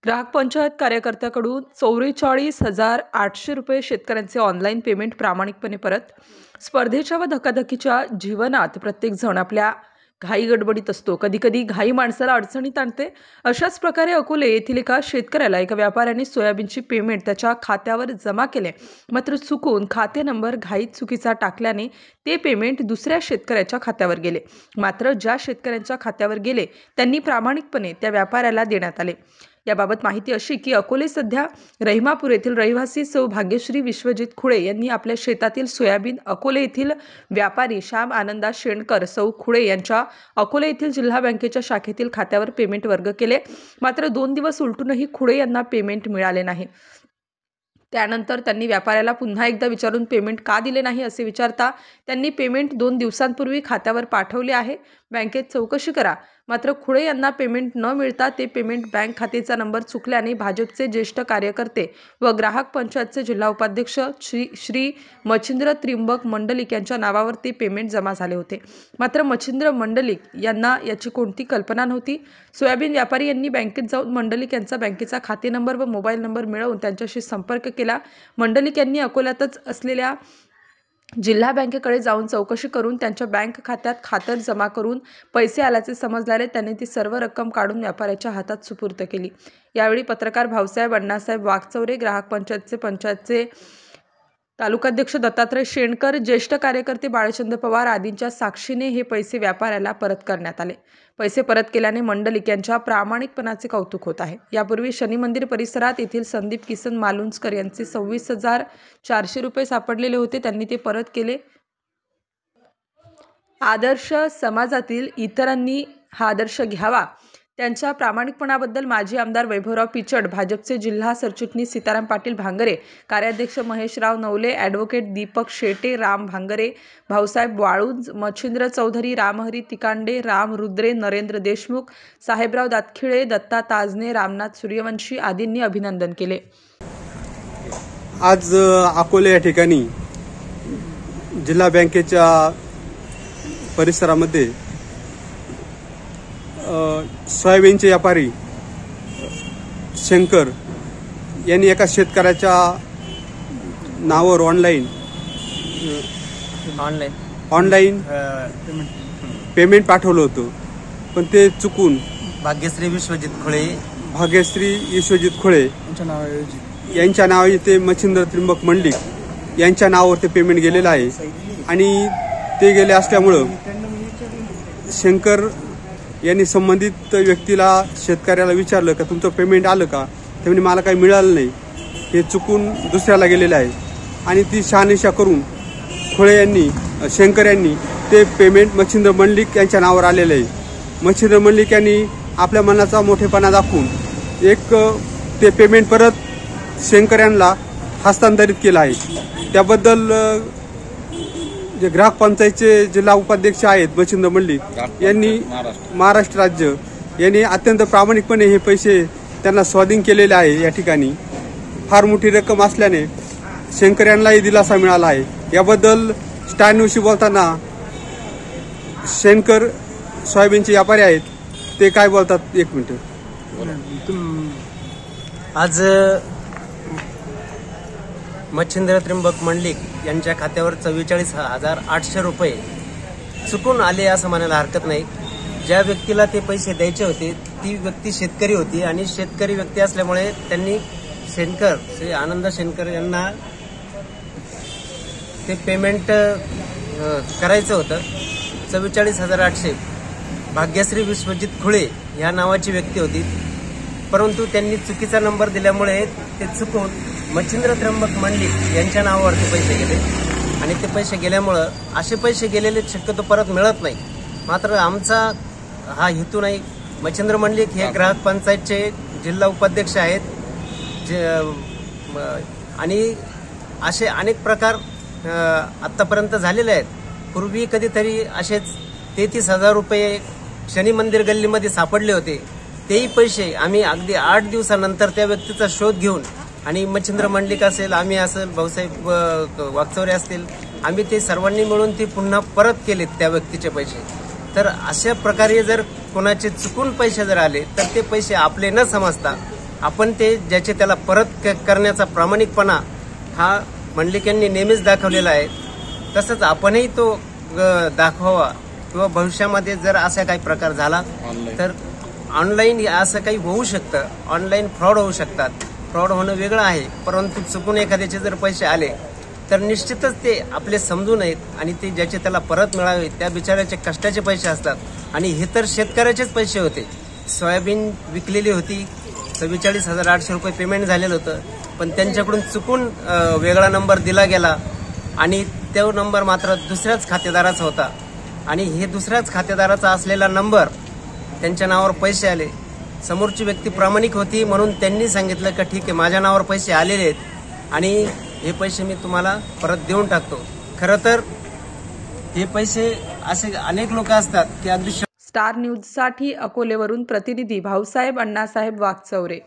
ग्राहक पंचायत कार्यकर्त्याकडून 44,800 रुपये शेतकऱ्यांचे ऑनलाईन पेमेंट प्रामाणिकपणे परत। स्पर्धेच्या व धकाधकीच्या जीवनात प्रत्येकजण आपल्या घाई गडबडीत असतो। कधीकधी घाई माणसाला अडचणीत आणते। अशाच प्रकारे अकोले येथील एका शेतकऱ्याला एका व्यापाऱ्याने सोयाबीनची पेमेंट त्याच्या खात्यावर जमा केले, मात्र चुकून खाते नंबर घाईत चुकीचा टाकल्याने ते पेमेंट दुसऱ्या शेतकऱ्याच्या खात्यावर गेले। मात्र ज्या शेतकऱ्यांच्या खात्यावर गेले त्यांनी प्रामाणिकपणे त्या व्यापाऱ्याला देण्यात आले। याबाबत माहिती अशी की अकोले सध्या रहिमापूर येथील रहिवासी सौ भाग्यश्री विश्वजित खुळे यांनी आपल्या शेतातील सोयाबीन अकोले येथील व्यापारी श्याम आनंदा शेणकर सौ खुळे यांच्या अकोले येथील जिल्हा बँकेच्या शाखेतील खात्यावर पेमेंट वर्ग केले, मात्र 2 दिवस उलटूनही खुळे यांना पेमेंट मिळाले नाही। त्यानंतर त्यांनी व्यापाऱ्याला पुन्हा एकदा विचारून पेमेंट का दिले नाही असे विचारता त्यांनी पेमेंट 2 दिवसांपूर्वी खात्यावर पाठवले आहे, बँकेत चौकशी करा। मात्र खुळे यांना पेमेंट न मिळता ते पेमेंट बँक खात्याचा नंबर चुकल्याने भाजपचे ज्येष्ठ कार्यकर्ते व ग्राहक पंचायतचे जिल्हा उपाध्यक्ष श्री मच्छिंद्र त्रिंबक मंडलिक यांच्या नावावर ते पेमेंट जमा झाले होते। मात्र मच्छिंद्र मंडलिक यांना याची कोणती कल्पना नव्हती। सोयाबीन व्यापारी यांनी बँकेत जाऊन मंडलिक यांचा बँकेचा खाते नंबर व मोबाईल नंबर मिळवून त्यांच्याशी संपर्क केला। मंडलिक यांनी अकोल्यातच असलेल्या जिल्हा बँकेकडे जाऊन चौकशी करून त्यांच्या बँक खात्यात खातर जमा करून पैसे आल्याचे समजल्याने त्यांनी ती सर्व रक्कम काढून व्यापाऱ्याच्या हातात सुपूर्द केली। यावेळी पत्रकार भाऊसाहेब अण्णासाहेब वाघचौरे, ग्राहक पंचायतचे तालुकाध्यक्ष दत्तात्रय शेणकर, ज्येष्ठ कार्यकर्ते बाळचंद पवार आदींच्या साक्षीने हे पैसे व्यापाऱ्याला परत करण्यात आले। पैसे परत केल्याने मंडलिक यांच्या प्रामाणिकपणाचे कौतुक होत आहे। यापूर्वी शनी मंदिर परिसरात येथील संदीप किसन मालुंजकर यांचे 26,400 रुपये सापडलेले होते, त्यांनी ते परत केले। आदर्श समाजातील इतरांनी हा आदर्श घ्यावा। त्यांच्या प्रामाणिकपणाबद्दल माजी आमदार वैभवराव पिचड, भाजपचे जिल्हा सरचिटणीस सीताराम पाटील भांगरे, कार्याध्यक्ष महेशराव नवले, ॲडव्होकेट दीपक शेटे, राम भांगरे, भाऊसाहेब वाळुंज, मच्छिंद्र चौधरी, रामहरी तिकांडे, राम रुद्रे, नरेंद्र देशमुख, साहेबराव दातखिळे, दत्ता ताजने, रामनाथ सूर्यवंशी आदींनी अभिनंदन केले। आज अकोले या ठिकाणी जिल्हा बँकेच्या परिसरामध्ये सोयाबीनचे व्यापारी शंकर यांनी एका शेतकऱ्याच्या नावावर ऑनलाईन पेमेंट पाठवलं होतं, पण ते चुकून भाग्यश्री विश्वजित खुळे यांच्या नावाने ते मच्छिंद्र त्रिंबक मंडलिक यांच्या नावावर ते पेमेंट गेलेलं आहे। आणि ते गेले असल्यामुळं शंकर यांनी संबंधित व्यक्तीला, शेतकऱ्याला विचारलं का तुमचं पेमेंट आलं का? ते म्हणे मला काही मिळालं नाही, हे चुकून दुसऱ्याला गेलेलं आहे। आणि ती शहानिशा करून शंकर यांनी ते पेमेंट मच्छिंद्र मंडलिक यांच्या नावावर आलेलं आहे। मच्छिंद्र मंडलिक यांनी आपल्या मनाचा मोठेपणा दाखवून ते पेमेंट परत शंकर यांना हस्तांतरित केलं आहे। त्याबद्दल जे ग्राहक पंचायतचे जिल्हा उपाध्यक्ष आहेत मच्छिंद्र मंडलिक यांनी, महाराष्ट्र राज्य यांनी अत्यंत प्रामाणिकपणे हे पैसे त्यांना स्वाधीन केलेले आहे। या ठिकाणी फार मोठी रक्कम असल्याने शंकर यांनाही दिलासा मिळाला आहे। याबद्दल स्टार न्यूजशी बोलताना शंकर सोयाबीनचे व्यापारी आहेत, ते काय बोलतात? 1 मिनिट। आज मच्छिंद्र त्रिंबक मंडलिक यांच्या खात्यावर 44,800 रुपये चुकून आले असं म्हणायला हरकत नाही। ज्या व्यक्तीला ते पैसे द्यायचे होते ती व्यक्ती शेतकरी होती आणि शेतकरी व्यक्ती असल्यामुळे त्यांनी श्री आनंद शेणकर यांना ते पेमेंट करायचं होतं। 44,800 भाग्यश्री विश्वजित खुळे या नावाची व्यक्ती होती, परंतु त्यांनी चुकीचा नंबर दिल्यामुळे ते चुकून मच्छिंद्र त्रिंबक मंडलिक यांच्या नावावर ते पैसे गेले आणि ते पैसे गेल्यामुळं असे पैसे गेलेले शक्यतो परत मिळत नाही। मात्र आमचा हा हेतू नाही। मच्छिंद्र मंडलिक हे ग्राहक पंचायतचे जिल्हा उपाध्यक्ष आहेत आणि असे अनेक प्रकार आत्तापर्यंत झालेले आहेत। पूर्वी कधीतरी असेच 33,000 रुपये शनी मंदिर गल्लीमध्ये सापडले होते। तेही पैसे आम्ही अगदी 8 दिवसानंतर त्या व्यक्तीचा शोध घेऊन आणि मच्छिंद्र मंडलिक असेल, आम्ही असेल, भाऊसाहेब वाघचौरे असतील, आम्ही ते सर्वांनी मिळून ते पुन्हा परत केलेत त्या व्यक्तीचे पैसे। तर अशा प्रकारे जर कोणाचे चुकून पैसे जर आले तर ते पैसे आपले न समजता आपण ते ज्याचे त्याला परत करण्याचा प्रामाणिकपणा हा मंडलिक यांनी नेहमीच दाखवलेला आहे. तसंच आपणही तो दाखवावा किंवा भविष्यामध्ये जर असा काही प्रकार झाला तर ऑनलाईन असं काही होऊ शकतं. ऑनलाईन फ्रॉड होऊ शकतात. फ्रॉड होणं वेगळं आहे, परंतु चुकून एखाद्याचे जर पैसे आले तर निश्चितच ते आपले समजू नयेत आणि ते ज्याचे त्याला परत मिळावे. त्या बिचाऱ्याचे कष्टाचे पैसे असतात आणि हे तर शेतकऱ्याचेच पैसे होते. सोयाबीन विकलेली होती, 44,800 रुपये पेमेंट झालेलं होतं, पण त्यांच्याकडून चुकून वेगळा नंबर दिला गेला आणि तो नंबर मात्र दुसऱ्याच खातेदाराचा होता आणि हे दुसऱ्याच खातेदाराचा असलेला नंबर त्यांच्या नावावर पैसे आले. समोरची व्यक्ती प्रामाणिक होती म्हणून त्यांनी सांगितलं की ठीक आहे, माझ्या नावावर पैसे आलेले आहेत आणि हे पैसे मी तुम्हाला परत देऊन टाकतो. खरं तर हे पैसे असे अनेक लोक असतात की अगदी स्टार न्यूजसाठी अकोलेवरून प्रतिनिधी भाऊसाहेब अण्णासाहेब वागचौरे.